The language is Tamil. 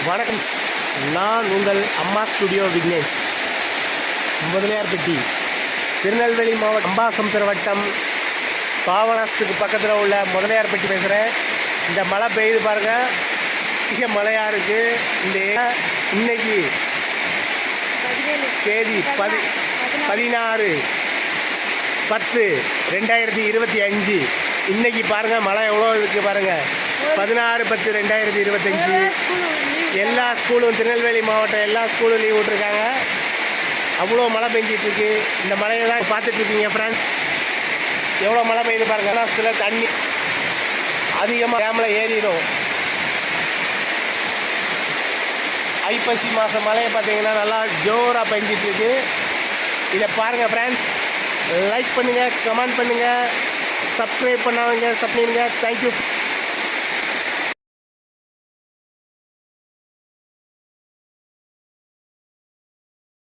வணக்கம், நான் உங்கள் அம்மா ஸ்டுடியோ விக்னேஷ், முதலியார்பட்டி, திருநெல்வேலி மாவட்டம், அம்பாசமுத்திரம் வட்டம், பாபநாசத்துக்கு பக்கத்தில் உள்ள முதலியார்பட்டி பேசுகிறேன். இந்த மழை பெய்யுது பாருங்கள், அதிக மழையாக இருக்குது. இந்த இன்னைக்கு தேதி 16/10/2025. இன்னைக்கு பாருங்கள் மழை எவ்வளோ இருக்குது பாருங்கள். 16/10/2025. எல்லா ஸ்கூலும், திருநெல்வேலி மாவட்டம் எல்லா ஸ்கூலும் லீவ் விட்ருக்காங்க. அவ்வளோ மழை பெஞ்சிட்ருக்கு. இந்த மழையை தான் பார்த்துட்ருக்கீங்க ஃப்ரெண்ட்ஸ். எவ்வளோ மழை பெய்யுது பாருங்கள். மாதத்தில் தண்ணி அதிகமாக டேமில் ஏறிடும். ஐப்பசி மாதம் மழையை பார்த்தீங்கன்னா நல்லா ஜோராக பெஞ்சிட்ருக்கு. இதை பாருங்கள் ஃப்ரெண்ட்ஸ். லைக் பண்ணுங்கள், கமெண்ட் பண்ணுங்கள், சப்ஸ்கிரைப் பண்ணாதீங்க, சப்ஸ்கிரைப் பண்ணுங்கள். தேங்க்யூ.